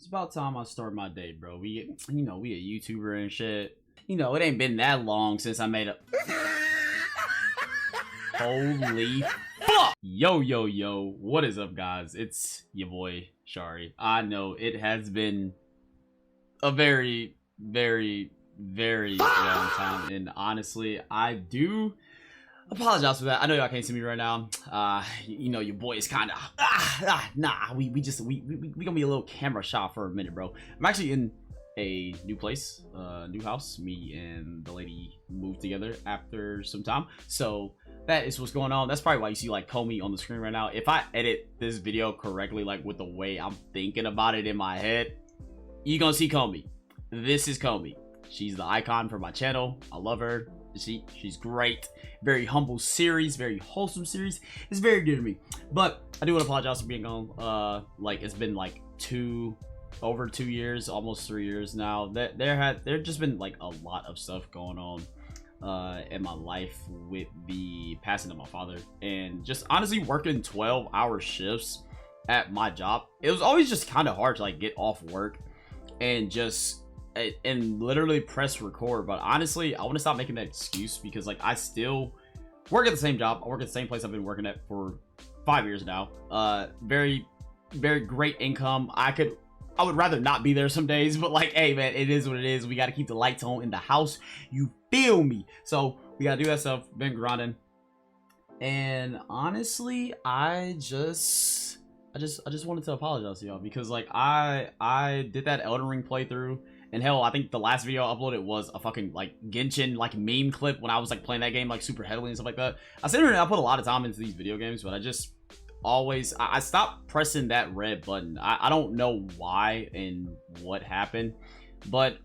about time I start my day, bro. We a YouTuber and shit. You know, it ain't been that long since I made a. Holy fuck! Yo, what is up, guys? It's your boy, Shari. I know it has been a very long time, and honestly, I do apologize for that. I know y'all can't see me right now. You know, your boy is kind of nah. We gonna be a little camera shy for a minute, bro. I'm actually in a new place, new house. Me and the lady moved together after some time, so that is what's going on. That's probably why you see like Comey on the screen right now. If I edit this video correctly, like with the way I'm thinking about it in my head, you gonna see Comey. This is Comey. She's the icon for my channel. I love her. She's great. Very humble series, very wholesome series. It's very dear to me. But I do want to apologize for being gone. Like it's been like over 2 years, almost 3 years now. There just been like a lot of stuff going on in my life with the passing of my father, and just honestly working 12-hour shifts at my job. It was always just kind of hard to like get off work and just and literally press record. But honestly, I want to stop making that excuse, because like I still work at the same job. I work at the same place I've been working at for 5 years now. Very great income. I would rather not be there some days, but like, hey man, it is what it is. We got to keep the lights on in the house, you feel me? So we gotta do that stuff. Been grinding, and honestly, I just wanted to apologize to y'all, because like I did that Elden Ring playthrough. And hell, I think the last video I uploaded was a fucking like Genshin like meme clip when I was like playing that game like super heavily and stuff like that. I sit here and I put a lot of time into these video games, but I just always I stopped pressing that red button. I don't know why and what happened, but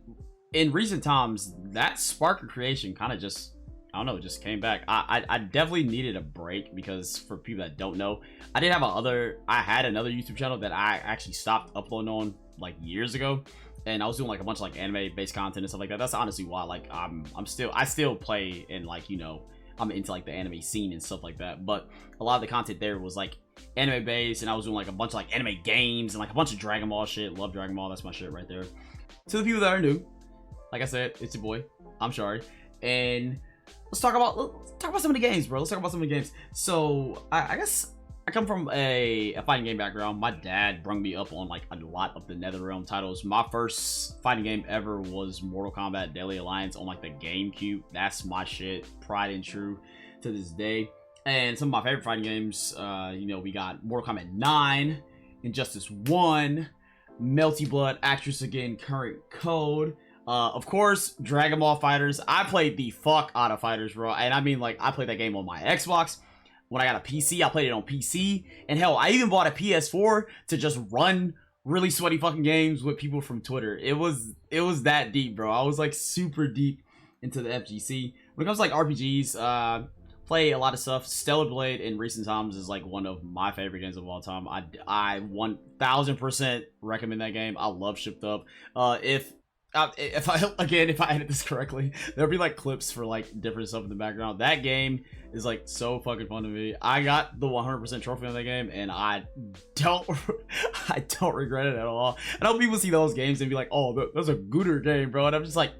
in recent times that spark of creation kind of just, I don't know, just came back. I definitely needed a break, because for people that don't know, I had another YouTube channel that I actually stopped uploading on like years ago. And I was doing like a bunch of like anime based content and stuff like that. That's honestly why like I still play, and like, you know, I'm into like the anime scene and stuff like that. But a lot of the content there was like anime based, and I was doing like a bunch of like anime games and like a bunch of Dragon Ball shit. Love Dragon Ball, that's my shit right there. To the people that are new, like I said, it's your boy, I'm Shari, and let's talk about some of the games, bro. Let's talk about some of the games. So I guess I come from a fighting game background. My dad brung me up on like a lot of the NetherRealm titles. My first fighting game ever was Mortal Kombat Deadly Alliance on like the GameCube. That's my shit, pride and true to this day. And some of my favorite fighting games, you know, we got Mortal Kombat 9, Injustice 1, Melty Blood, Actress Again, Current Code. Of course, Dragon Ball FighterZ. I played the fuck out of FighterZ, bro. And I mean, like, I played that game on my Xbox. When I got a PC, I played it on PC. And hell, I even bought a PS4 to just run really sweaty fucking games with people from Twitter. It was that deep, bro. I was like super deep into the FGC. When it comes to like RPGs, play a lot of stuff. Stellar Blade in recent times is like one of my favorite games of all time. I 1000% recommend that game. I love Shipped Up. If I edit this correctly, there'll be like clips for like different stuff in the background. That game is like so fucking fun to me. I got the 100% trophy on that game, and I don't regret it at all. I know people see those games and be like, oh, that's a gooder game, bro, and I'm just like,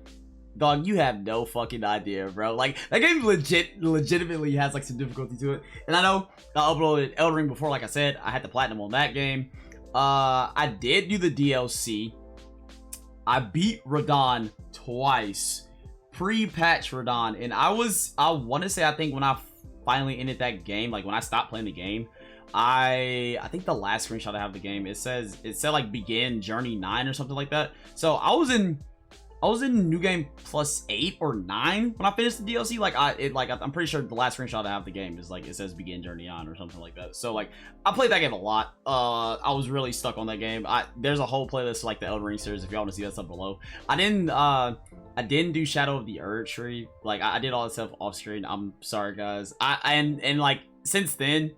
dog, you have no fucking idea, bro. Like, that game legitimately has like some difficulty to it. And I know I uploaded Elden Ring before. Like I said, I had the platinum on that game. I did do the DLC. I beat Radahn twice, pre-patch Radahn, and I want to say, I think when I finally ended that game, like when I stopped playing the game, I think the last screenshot I have of the game, it said like begin journey 9 or something like that. So I was in New Game Plus 8 or 9 when I finished the DLC. I'm pretty sure the last screenshot I have of the game is like, it says begin journey on or something like that. So like, I played that game a lot. I was really stuck on that game. There's a whole playlist like the Elden Ring series if y'all want to see that stuff below. I didn't do Shadow of the Erdtree. Like, I did all that stuff off screen. I'm sorry, guys. And like, since then,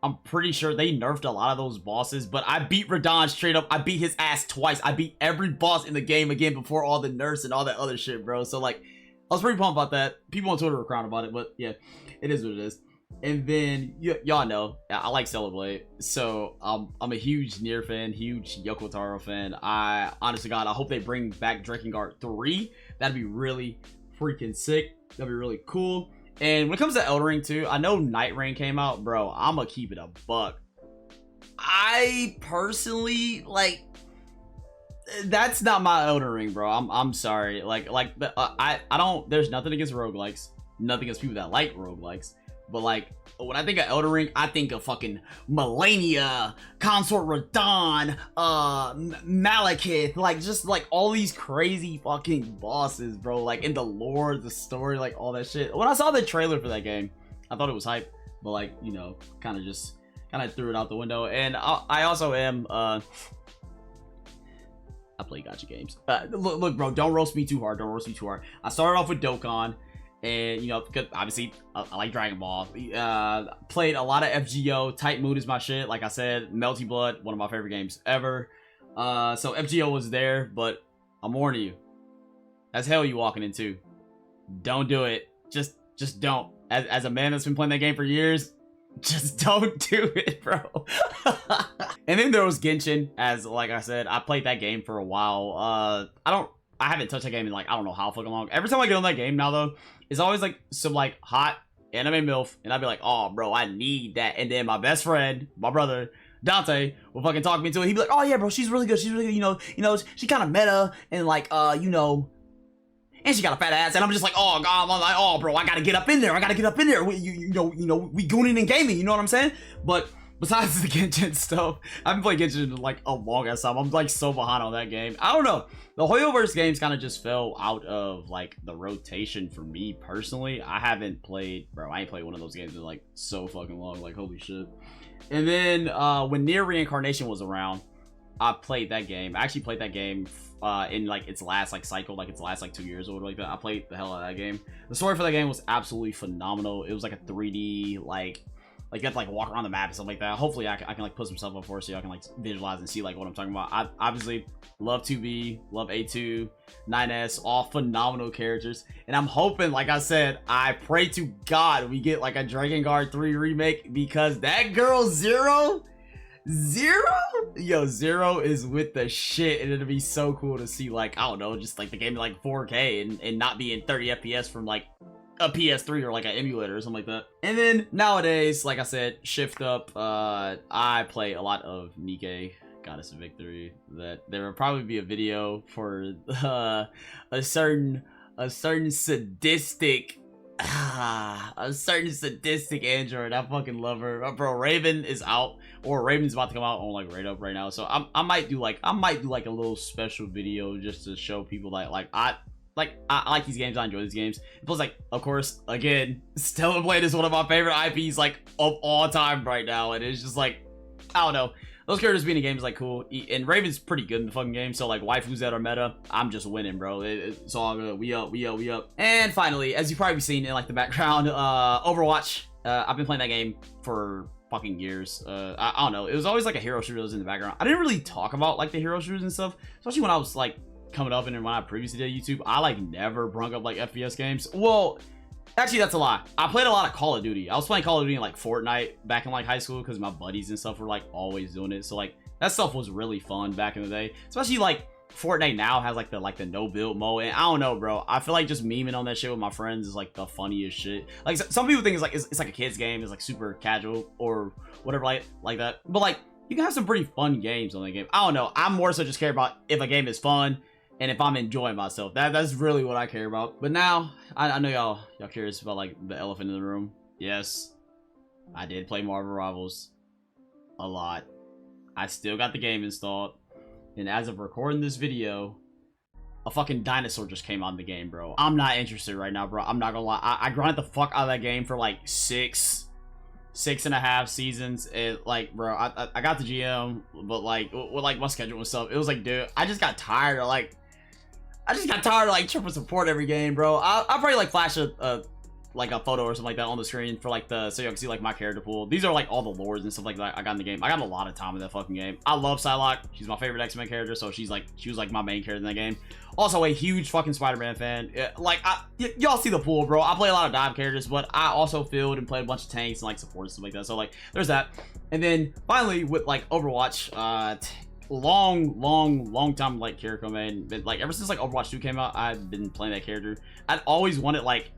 I'm pretty sure they nerfed a lot of those bosses, but I beat Radahn straight up. I beat his ass twice. I beat every boss in the game again before all the nerfs and all that other shit, bro. So like, I was pretty pumped about that. People on Twitter were crying about it, but yeah, it is what it is. And then y'all know I like Stellar Blade, so I'm a huge Nier fan, huge Yoko Taro fan. I honestly God, I hope they bring back Drakengard 3. That'd be really freaking sick. That'd be really cool. And when it comes to Elden Ring 2, I know Night Rain came out, bro. I'ma keep it a buck. I personally like. That's not my Elden Ring, bro. I'm sorry. I don't. There's nothing against roguelikes. Nothing against people that like roguelikes. But like when I think of Elden Ring, I think of fucking Melania, Consort Radahn, Malekith, like just like all these crazy fucking bosses, bro. Like in the lore, the story, like all that shit. When I saw the trailer for that game, I thought it was hype, but like you know, kind of threw it out the window. And I also am I play gacha games. Look, bro, don't roast me too hard. Don't roast me too hard. I started off with Dokkan. And, you know, because obviously, I like Dragon Ball. Played a lot of FGO. Tight Mood is my shit. Like I said, Melty Blood, one of my favorite games ever. So FGO was there, but I'm warning you. That's hell you walking into. Don't do it. Just don't. As a man that's been playing that game for years, just don't do it, bro. And then there was Genshin. As, like I said, I played that game for a while. I haven't touched that game in like, I don't know how fucking long. Every time I get on that game now, though, it's always like some like hot anime MILF. And I'd be like, oh, bro, I need that. And then my best friend, my brother, Dante, will fucking talk me into it. He'd be like, oh, yeah, bro, she's really good. She's really good. You know, she kind of meta and like, you know, and she got a fat ass. And I'm just like, oh, God, I'm like, oh, bro, I got to get up in there. I got to get up in there. You know, we gooning and gaming. You know what I'm saying? But besides the Genshin stuff, I've been playing Genshin in like a long ass time. I'm like so behind on that game. I don't know. The Hoyoverse games kind of just fell out of like the rotation for me personally. I haven't played, bro. I ain't played one of those games in like so fucking long. Like holy shit. And then when Nier Reincarnation was around, I played that game. I actually played that game in like its last like cycle, like its last like 2 years or whatever like that. I played the hell out of that game. The story for that game was absolutely phenomenal. It was like a 3D like you have to like walk around the map and stuff like that. Hopefully I can like put some stuff up for so y'all can like visualize and see like what I'm talking about. I obviously love 2B, love A2, 9S, all phenomenal characters. And I'm hoping, like I said, I pray to God we get like a Drakengard 3 remake because that girl Zero, yo, Zero is with the shit, and it'll be so cool to see like, I don't know, just like the game in like 4K and not be in 30 FPS from like a PS3 or like an emulator or something like that. And then nowadays, like I said, shift up. I play a lot of Nikke, Goddess of Victory. That there will probably be a video for a certain sadistic android. I fucking love her, bro. Raven is out, or Raven's about to come out on like Raid Up right now. So I might do like a little special video just to show people that I like these games. I enjoy these games. Plus, like, of course, again, Stellar Blade is one of my favorite IPs, like, of all time right now. And it's just, like, I don't know. Those characters being in the game is, like, cool. And Raven's pretty good in the fucking game. So, like, waifus that are meta, I'm just winning, bro. It's all good. We up. And finally, as you've probably seen in, like, the background, Overwatch. I've been playing that game for fucking years. I don't know. It was always, like, a hero shooter that was in the background. I didn't really talk about, like, the hero shooters and stuff. Especially when I was, like, coming up and when I previously did YouTube, I like never brung up like FPS games. Well, actually that's a lie. I played a lot of Call of Duty. I was playing Call of Duty in like Fortnite back in like high school because my buddies and stuff were like always doing it. So like that stuff was really fun back in the day. Especially like Fortnite now has like the no build mode, and I don't know, bro. I feel like just memeing on that shit with my friends is like the funniest shit. Like some people think it's like a kid's game, it's like super casual or whatever like that. But like you can have some pretty fun games on that game. I don't know. I'm more so just care about if a game is fun and if I'm enjoying myself. That's really what I care about. But now, I know y'all curious about like the elephant in the room. Yes, I did play Marvel Rivals a lot. I still got the game installed. And as of recording this video, a fucking dinosaur just came on the game, bro. I'm not interested right now, bro. I'm not gonna lie. I grinded the fuck out of that game for like six and a half seasons. It like, bro, I got the GM, but like with like my schedule and stuff, it was like, dude, I just got tired of triple support every game, bro. I'll probably like flash a like a photo or something like that on the screen for like the, so you can see like my character pool. These are like all the lores and stuff like that I got in the game. I got a lot of time in that fucking game. I love Psylocke. She's my favorite X-Men character, so she was like my main character in that game. Also a huge fucking Spider-Man fan. Like y'all see the pool, bro. I play a lot of dive characters, but I also filled and played a bunch of tanks and like support and stuff like that. So like there's that. And then finally with like Overwatch, long time like character, man. But like ever since like Overwatch 2 came out, I've been playing that character. I'd always wanted like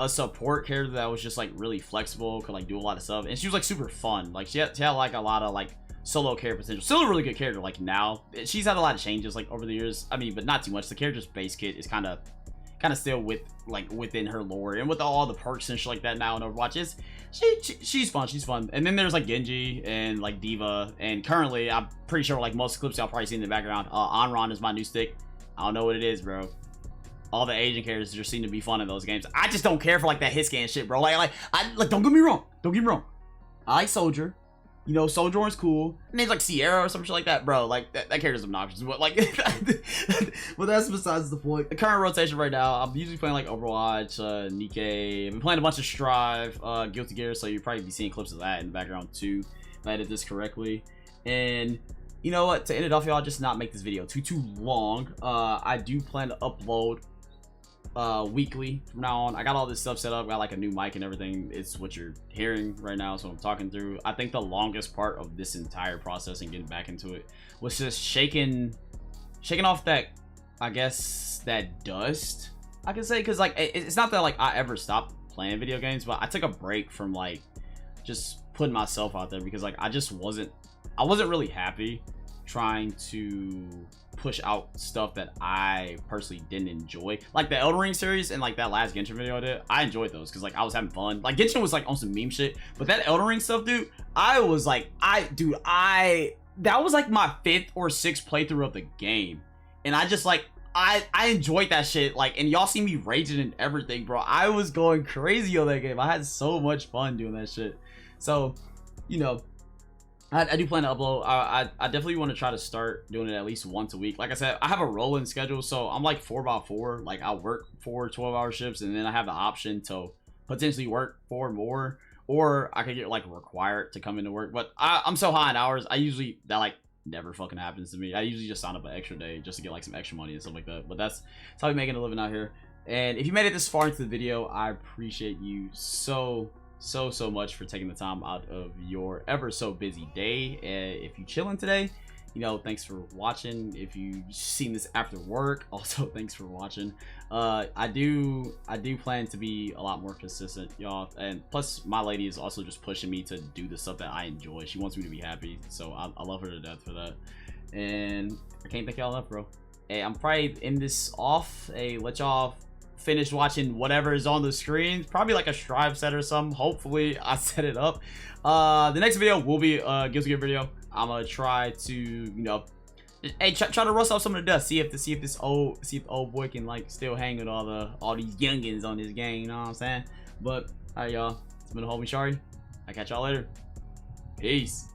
a support character that was just like really flexible, could like do a lot of stuff, and she was like super fun. Like she had like a lot of like solo character potential. Still a really good character. Like now she's had a lot of changes like over the years, I mean, but not too much. The character's base kit is kind of still within her lore, and with all the perks and shit like that now in Overwatch, is she's fun. And then there's like Genji and like Diva, and currently I'm pretty sure like most clips y'all probably seen in the background, Anran is my new stick. I don't know what it is, bro. All the Asian characters just seem to be fun in those games. I just don't care for like that hit scan shit, bro. Like don't get me wrong, I like Soldier. You know, Soldier is cool. Name's like Sierra or some shit like that, bro. Like that character's obnoxious, but like, but that's besides the point. The current rotation right now, I'm usually playing like Overwatch, Nikke. I've been playing a bunch of Strive, Guilty Gear, so you'll probably be seeing clips of that in the background too. If I edit this correctly. And you know what? To end it off, y'all, just not make this video too long. I do plan to upload weekly from now on. I got all this stuff set up, got like a new mic and everything. It's what you're hearing right now, so I'm talking through. I think the longest part of this entire process and getting back into it was just shaking off that, I guess, that dust, I can say, because like it's not that like I ever stopped playing video games, but I took a break from like just putting myself out there, because like I wasn't really happy trying to push out stuff that I personally didn't enjoy, like the Elden Ring series and like that last Genshin video I did. I enjoyed those because like I was having fun. Like Genshin was like on some meme shit, but that Elden Ring stuff, dude, I was like, that was like my 5th or 6th playthrough of the game, and I just like I enjoyed that shit. Like, and y'all see me raging and everything, bro. I was going crazy on that game. I had so much fun doing that shit. So, you know, I do plan to upload. I definitely want to try to start doing it at least once a week. Like I said, I have a rolling schedule, so I'm like 4x4. Like I work 4 12-hour shifts, and then I have the option to potentially work 4 more, or I could get like required to come into work. But I'm so high in hours, that like never fucking happens to me. I usually just sign up an extra day just to get like some extra money and stuff like that. But that's how we making a living out here. And if you made it this far into the video, I appreciate you so much for taking the time out of your ever so busy day. If you chilling today, you know, thanks for watching. If you seen this after work, also thanks for watching. I do plan to be a lot more consistent, y'all, and plus my lady is also just pushing me to do the stuff that I enjoy. She wants me to be happy, so I love her to death for that, and I can't thank y'all enough, bro. Hey, I'm probably end this off. Hey, let y'all finish watching whatever is on the screen, probably like a Strive set or something. Hopefully I set it up. The next video will be a Guilty Gear video. I'm gonna try to, you know, hey, try to rust off some of the dust, see if the old boy can like still hang with all these youngins on this game, you know what I'm saying? But all right, y'all, it's been the homie Shari. I catch y'all later. Peace.